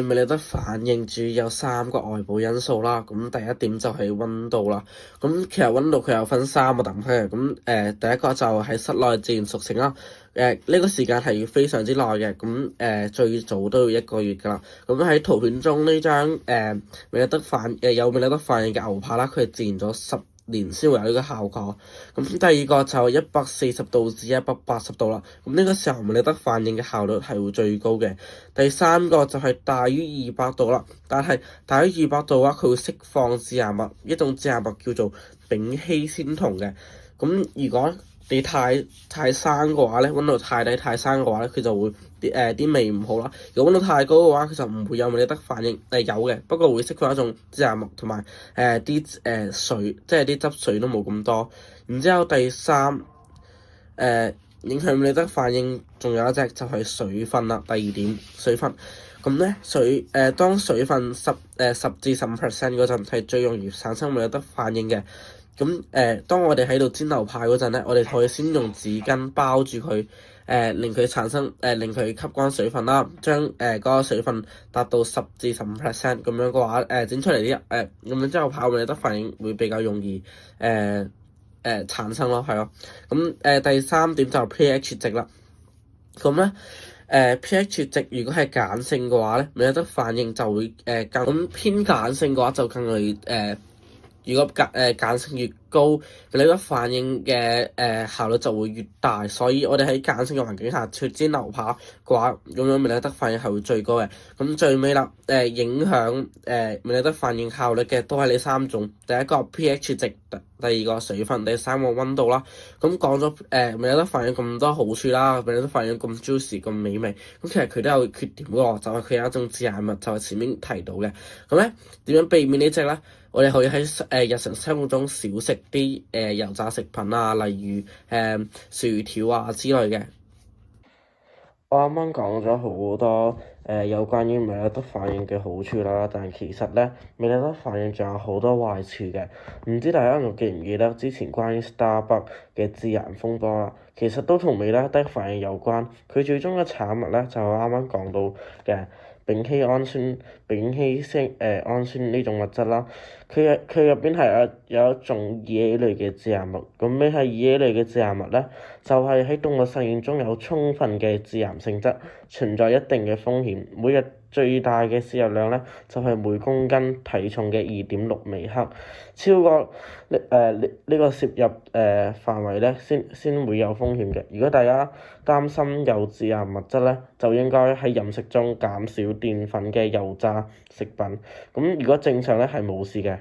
米利得反應主要有3個外部因素啦。咁第一點就係溫度啦。咁其實溫度佢有分3個等級嘅。咁第一個就係室內自然熟成啦。呢個時間係非常之耐嘅。咁最早都要1個月㗎啦。咁喺圖片中呢張米利得有米利得反應嘅牛扒啦，佢係自然咗10年先會有呢個效果。咁第二個就係140度至180度啦。咁呢個時候米利得反應嘅效率係會最高嘅。第三個就係大於200度啦。但係大於200度嘅話，佢會釋放致癌物，一種致癌物叫做丙烯酰酮嘅。咁如果你太生嘅話咧，溫度太低太生嘅話咧，佢就會啲味唔好啦。如果溫度太高嘅話，佢就唔會有米利得反應，有嘅，不過會釋放一種致癌物同埋啲水，即係啲汁水都冇咁多。然之後第三影響米利得反應仲有一隻就係水分啦。第二點水分，咁咧當水分10至15% 嗰陣係最容易產生米利得反應嘅。咁當我哋喺度煎牛排嗰陣咧，我哋可以先用紙巾包住佢，令佢令佢吸乾水分啦，將嗰個水分達到10至15% 咁樣嘅話，整出嚟啲咁樣之後跑米利得反應會比較容易產生咯，係咯。咁第三點就係 pH 值啦。咁咧pH 值如果係鹼性嘅話咧，米利得反應就會咁偏鹼性嘅話就更容易如果鹼性越高，米利得反應嘅效率就會越大。所以我哋喺鹼性嘅環境下去煎牛扒嘅話，咁樣米利得反應係會最高嘅。咁最尾啦，影響米利得反應效率嘅都係呢3種，第一個 pH 值，第二個水分，第三個溫度啦。咁講咗米利得反應咁多好處啦，米利得反應咁 juicy 咁美味，咁其實佢都有缺點喎，就係佢有一種致癌物，就係前面提到嘅。咁咧點樣避免呢隻咧？我哋可以喺日常生活中少食啲油炸食品啊，例如薯條啊之類嘅。我啱啱講咗好多有關於米利得反應嘅好處啦，但其實咧米利得反應仲有好多壞處嘅。唔知大家仲記唔記得之前關於 Starbucks 嘅致癌風波啦？其實都同米利得反應有關。佢最終嘅產物咧就係啱啱講到嘅丙烯氨酸呢種物質啦。佢入邊係有一種二 A 類嘅致癌物。咁咩係二 A 類嘅致癌物咧？就係喺動物實驗中有充分嘅致癌性質，存在一定嘅風險。每日最大嘅攝入量咧，就係每公斤體重嘅2.6微克，超過呢個攝入範圍咧，先會有風險嘅。如果大家擔心有致癌物質咧，就應該喺飲食中減少澱粉嘅油炸食品。咁如果正常咧係冇事嘅。